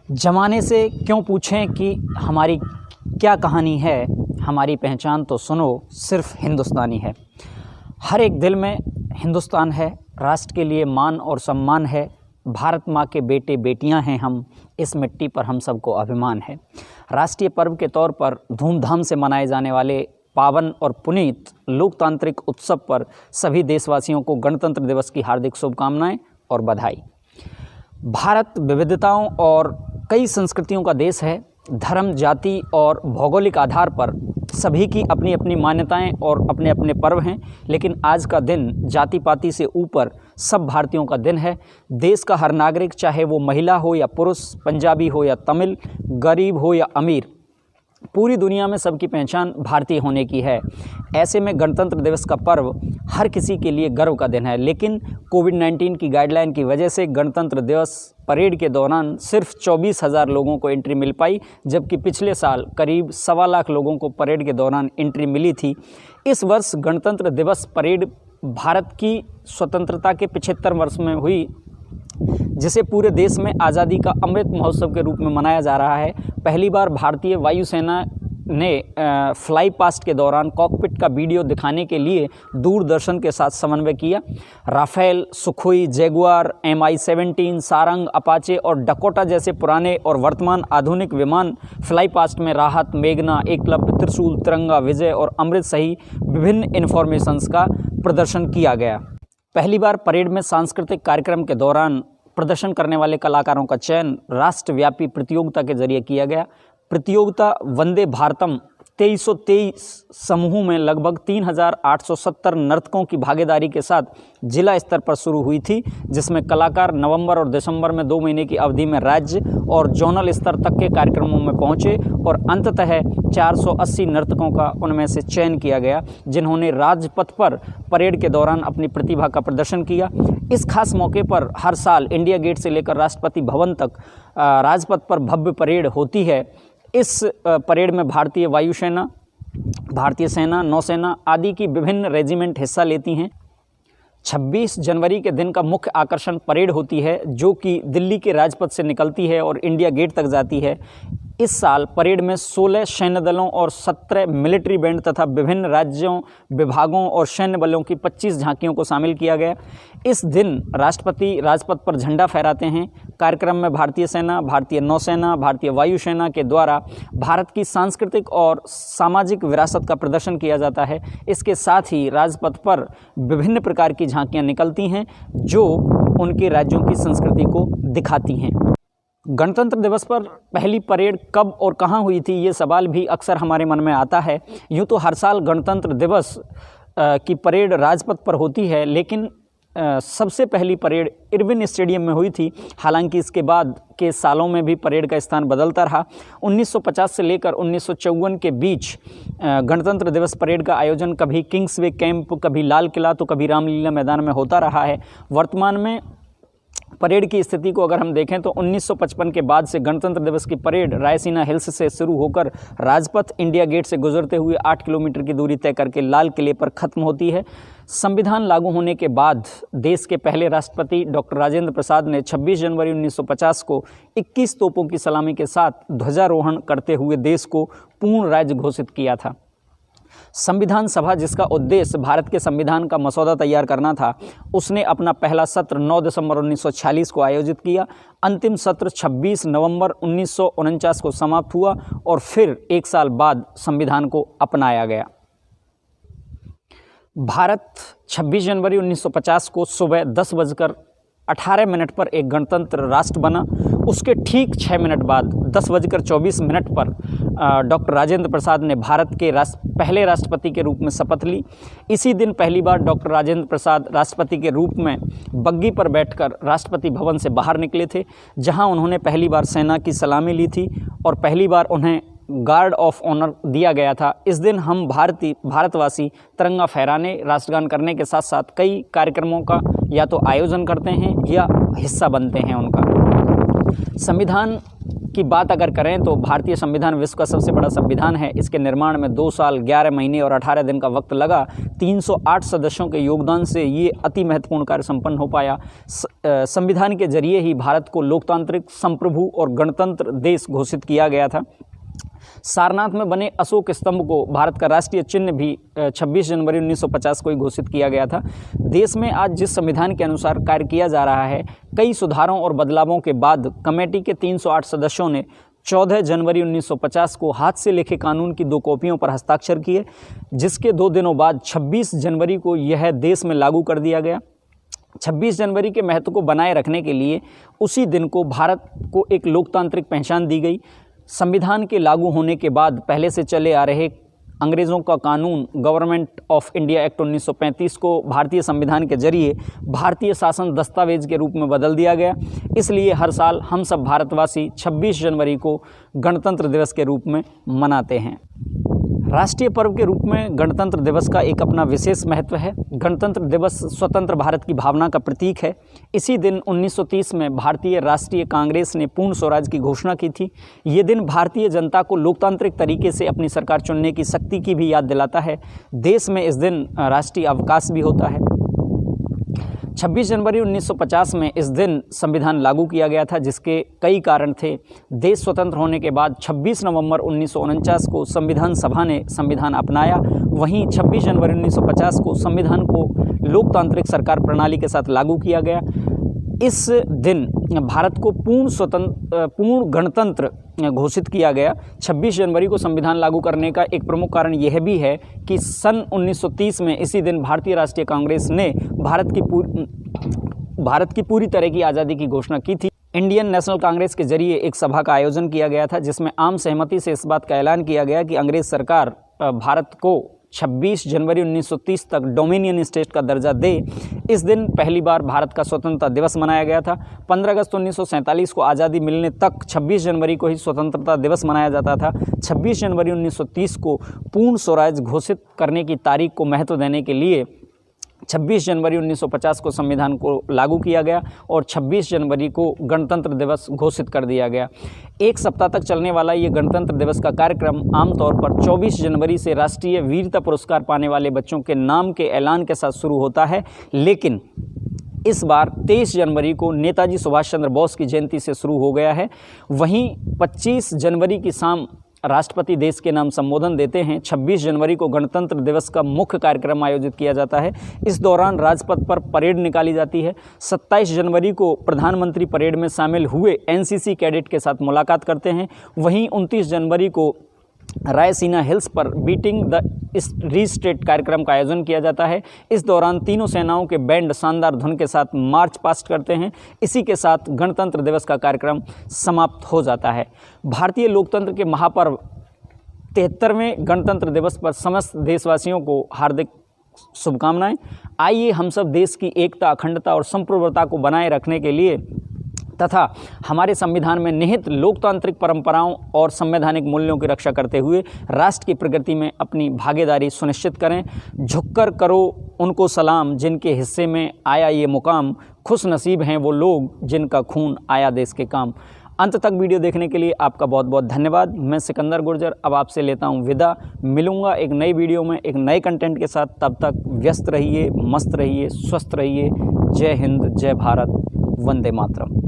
ज़माने से क्यों पूछें कि हमारी क्या कहानी है, हमारी पहचान तो सुनो सिर्फ़ हिंदुस्तानी है। हर एक दिल में हिंदुस्तान है, राष्ट्र के लिए मान और सम्मान है। भारत माँ के बेटे बेटियां हैं हम, इस मिट्टी पर हम सबको अभिमान है। राष्ट्रीय पर्व के तौर पर धूमधाम से मनाए जाने वाले पावन और पुनीत लोकतांत्रिक उत्सव पर सभी देशवासियों को गणतंत्र दिवस की हार्दिक शुभकामनाएं और बधाई। भारत विविधताओं और कई संस्कृतियों का देश है। धर्म, जाति और भौगोलिक आधार पर सभी की अपनी अपनी मान्यताएं और अपने अपने पर्व हैं, लेकिन आज का दिन जाति पाति से ऊपर सब भारतीयों का दिन है। देश का हर नागरिक, चाहे वो महिला हो या पुरुष, पंजाबी हो या तमिल, गरीब हो या अमीर, पूरी दुनिया में सबकी पहचान भारतीय होने की है। ऐसे में गणतंत्र दिवस का पर्व हर किसी के लिए गर्व का दिन है, लेकिन कोविड-19 की गाइडलाइन की वजह से गणतंत्र दिवस परेड के दौरान सिर्फ 24,000 लोगों को एंट्री मिल पाई, जबकि पिछले साल करीब 1.25 लाख लोगों को परेड के दौरान एंट्री मिली थी। इस वर्ष गणतंत्र दिवस परेड भारत की स्वतंत्रता के 75 वर्ष में हुई, जिसे पूरे देश में आज़ादी का अमृत महोत्सव के रूप में मनाया जा रहा है। पहली बार भारतीय वायुसेना ने फ्लाई पास्ट के दौरान कॉकपिट का वीडियो दिखाने के लिए दूरदर्शन के साथ समन्वय किया। Rafale, Sukhoi, Jaguar, MI-17, Sarang, Apache और डकोटा जैसे पुराने और वर्तमान आधुनिक विमान फ्लाई पास्ट में राहत, मेघना, एकलव्य, त्रिशूल, तिरंगा, विजय और अमृत सही विभिन्न इन्फॉर्मेशंस का प्रदर्शन किया गया। पहली बार परेड में सांस्कृतिक कार्यक्रम के दौरान प्रदर्शन करने वाले कलाकारों का चयन राष्ट्रव्यापी प्रतियोगिता के जरिए किया गया। प्रतियोगिता वंदे भारतम 2323 समूहों में लगभग 3,870 नर्तकों की भागीदारी के साथ जिला स्तर पर शुरू हुई थी, जिसमें कलाकार नवंबर और दिसंबर में 2 महीने की अवधि में राज्य और जोनल स्तर तक के कार्यक्रमों में पहुंचे और अंततः 480 नर्तकों का उनमें से चयन किया गया, जिन्होंने राजपथ पर परेड के दौरान अपनी प्रतिभा का प्रदर्शन किया। इस खास मौके पर हर साल इंडिया गेट से लेकर राष्ट्रपति भवन तक राजपथ पर भव्य परेड होती है। इस परेड में भारतीय वायुसेना, भारतीय सेना, नौसेना आदि की विभिन्न रेजिमेंट हिस्सा लेती हैं। 26 जनवरी के दिन का मुख्य आकर्षण परेड होती है, जो कि दिल्ली के राजपथ से निकलती है और इंडिया गेट तक जाती है। इस साल परेड में 16 सैन्य दलों और 17 मिलिट्री बैंड तथा विभिन्न राज्यों, विभागों और सैन्य बलों की 25 झांकियों को शामिल किया गया। इस दिन राष्ट्रपति राजपथ पर झंडा फहराते हैं। कार्यक्रम में भारतीय सेना, भारतीय नौसेना, भारतीय वायुसेना के द्वारा भारत की सांस्कृतिक और सामाजिक विरासत का प्रदर्शन किया जाता है। इसके साथ ही राजपथ पर विभिन्न प्रकार की झांकियाँ निकलती हैं, जो उनके राज्यों की संस्कृति को दिखाती हैं। गणतंत्र दिवस पर पहली परेड कब और कहाँ हुई थी, ये सवाल भी अक्सर हमारे मन में आता है। यूँ तो हर साल गणतंत्र दिवस की परेड राजपथ पर होती है, लेकिन सबसे पहली परेड इरविन स्टेडियम में हुई थी। हालांकि इसके बाद के सालों में भी परेड का स्थान बदलता रहा। 1950 से लेकर 1954 के बीच गणतंत्र दिवस परेड का आयोजन कभी किंग्सवे कैंप, कभी लाल किला, तो कभी रामलीला मैदान में होता रहा है। वर्तमान में परेड की स्थिति को अगर हम देखें तो 1955 के बाद से गणतंत्र दिवस की परेड रायसीना हिल्स से शुरू होकर राजपथ, इंडिया गेट से गुजरते हुए 8 किलोमीटर की दूरी तय करके लाल किले पर खत्म होती है। संविधान लागू होने के बाद देश के पहले राष्ट्रपति डॉक्टर राजेंद्र प्रसाद ने 26 जनवरी 1950 को 21 तोपों की सलामी के साथ ध्वजारोहण करते हुए देश को पूर्ण राज्य घोषित किया था। संविधान सभा, जिसका उद्देश्य भारत के संविधान का मसौदा तैयार करना था, उसने अपना पहला सत्र 9 दिसंबर 1946 को आयोजित किया। अंतिम सत्र 26 नवंबर 1949 को समाप्त हुआ और फिर 1 साल बाद संविधान को अपनाया गया। भारत 26 जनवरी 1950 को सुबह 10:18 पर एक गणतंत्र राष्ट्र बना। उसके ठीक 6 मिनट बाद 10:24 पर डॉक्टर राजेंद्र प्रसाद ने भारत के पहले राष्ट्रपति के रूप में शपथ ली। इसी दिन पहली बार डॉक्टर राजेंद्र प्रसाद राष्ट्रपति के रूप में बग्गी पर बैठकर राष्ट्रपति भवन से बाहर निकले थे, जहां उन्होंने पहली बार सेना की सलामी ली थी और पहली बार उन्हें गार्ड ऑफ ऑनर दिया गया था। इस दिन हम भारतवासी तिरंगा फहराने, राष्ट्रगान करने के साथ साथ कई कार्यक्रमों का या तो आयोजन करते हैं या हिस्सा बनते हैं उनका। संविधान की बात अगर करें तो भारतीय संविधान विश्व का सबसे बड़ा संविधान है। इसके निर्माण में 2 साल 11 महीने और 18 दिन का वक्त लगा। 308 सदस्यों के योगदान से ये अति महत्वपूर्ण कार्य संपन्न हो पाया। संविधान के जरिए ही भारत को लोकतांत्रिक, संप्रभु और गणतंत्र देश घोषित किया गया था। सारनाथ में बने अशोक स्तंभ को भारत का राष्ट्रीय चिन्ह भी 26 जनवरी 1950 को ही घोषित किया गया था। देश में आज जिस संविधान के अनुसार कार्य किया जा रहा है, कई सुधारों और बदलावों के बाद कमेटी के 308 सदस्यों ने 14 जनवरी 1950 को हाथ से लिखे कानून की 2 कॉपियों पर हस्ताक्षर किए, जिसके 2 दिनों बाद 26 जनवरी को यह देश में लागू कर दिया गया। 26 जनवरी के महत्व को बनाए रखने के लिए उसी दिन को भारत को एक लोकतांत्रिक पहचान दी गई। संविधान के लागू होने के बाद पहले से चले आ रहे अंग्रेज़ों का कानून गवर्नमेंट ऑफ इंडिया एक्ट 1935 को भारतीय संविधान के जरिए भारतीय शासन दस्तावेज के रूप में बदल दिया गया। इसलिए हर साल हम सब भारतवासी 26 जनवरी को गणतंत्र दिवस के रूप में मनाते हैं। राष्ट्रीय पर्व के रूप में गणतंत्र दिवस का एक अपना विशेष महत्व है। गणतंत्र दिवस स्वतंत्र भारत की भावना का प्रतीक है। इसी दिन 1930 में भारतीय राष्ट्रीय कांग्रेस ने पूर्ण स्वराज की घोषणा की थी। ये दिन भारतीय जनता को लोकतांत्रिक तरीके से अपनी सरकार चुनने की शक्ति की भी याद दिलाता है। देश में इस दिन राष्ट्रीय अवकाश भी होता है। 26 जनवरी 1950 में इस दिन संविधान लागू किया गया था, जिसके कई कारण थे। देश स्वतंत्र होने के बाद 26 नवंबर 1949 को संविधान सभा ने संविधान अपनाया। वहीं 26 जनवरी 1950 को संविधान को लोकतांत्रिक सरकार प्रणाली के साथ लागू किया गया। इस दिन भारत को पूर्ण गणतंत्र घोषित किया गया। 26 जनवरी को संविधान लागू करने का एक प्रमुख कारण यह भी है कि सन 1930 में इसी दिन भारतीय राष्ट्रीय कांग्रेस ने भारत की पूरी तरह की आज़ादी की घोषणा की थी। इंडियन नेशनल कांग्रेस के जरिए एक सभा का आयोजन किया गया था, जिसमें आम सहमति से इस बात का ऐलान किया गया कि अंग्रेज सरकार भारत को 26 जनवरी 1930 तक डोमिनियन स्टेट का दर्जा दे। इस दिन पहली बार भारत का स्वतंत्रता दिवस मनाया गया था। 15 अगस्त 1947 को आज़ादी मिलने तक 26 जनवरी को ही स्वतंत्रता दिवस मनाया जाता था। 26 जनवरी 1930 को पूर्ण स्वराज घोषित करने की तारीख को महत्व देने के लिए 26 जनवरी 1950 को संविधान को लागू किया गया और 26 जनवरी को गणतंत्र दिवस घोषित कर दिया गया। एक सप्ताह तक चलने वाला ये गणतंत्र दिवस का कार्यक्रम आमतौर पर 24 जनवरी से राष्ट्रीय वीरता पुरस्कार पाने वाले बच्चों के नाम के ऐलान के साथ शुरू होता है, लेकिन इस बार 23 जनवरी को नेताजी सुभाष चंद्र बोस की जयंती से शुरू हो गया है। वहीं 25 जनवरी की शाम राष्ट्रपति देश के नाम संबोधन देते हैं। 26 जनवरी को गणतंत्र दिवस का मुख्य कार्यक्रम आयोजित किया जाता है। इस दौरान राजपथ पर परेड निकाली जाती है। 27 जनवरी को प्रधानमंत्री परेड में शामिल हुए एनसीसी कैडेट के साथ मुलाकात करते हैं। वहीं 29 जनवरी को रायसीना हिल्स पर बीटिंग द रिट्रीट कार्यक्रम का आयोजन किया जाता है। इस दौरान तीनों सेनाओं के बैंड शानदार धुन के साथ मार्च पास्ट करते हैं। इसी के साथ गणतंत्र दिवस का कार्यक्रम समाप्त हो जाता है। भारतीय लोकतंत्र के महापर्व 73वें गणतंत्र दिवस पर समस्त देशवासियों को हार्दिक शुभकामनाएं। आइए हम सब देश की एकता, अखंडता और संप्रभुता को बनाए रखने के लिए तथा हमारे संविधान में निहित लोकतांत्रिक परंपराओं और संवैधानिक मूल्यों की रक्षा करते हुए राष्ट्र की प्रगति में अपनी भागीदारी सुनिश्चित करें। झुककर करो उनको सलाम जिनके हिस्से में आया ये मुकाम, खुश नसीब हैं वो लोग जिनका खून आया देश के काम। अंत तक वीडियो देखने के लिए आपका बहुत बहुत धन्यवाद। मैं सिकंदर गुर्जर अब आपसे लेता हूँ विदा। मिलूँगा एक नई वीडियो में एक नए कंटेंट के साथ। तब तक व्यस्त रहिए, मस्त रहिए, स्वस्थ रहिए। जय हिंद, जय भारत, वंदे मातरम।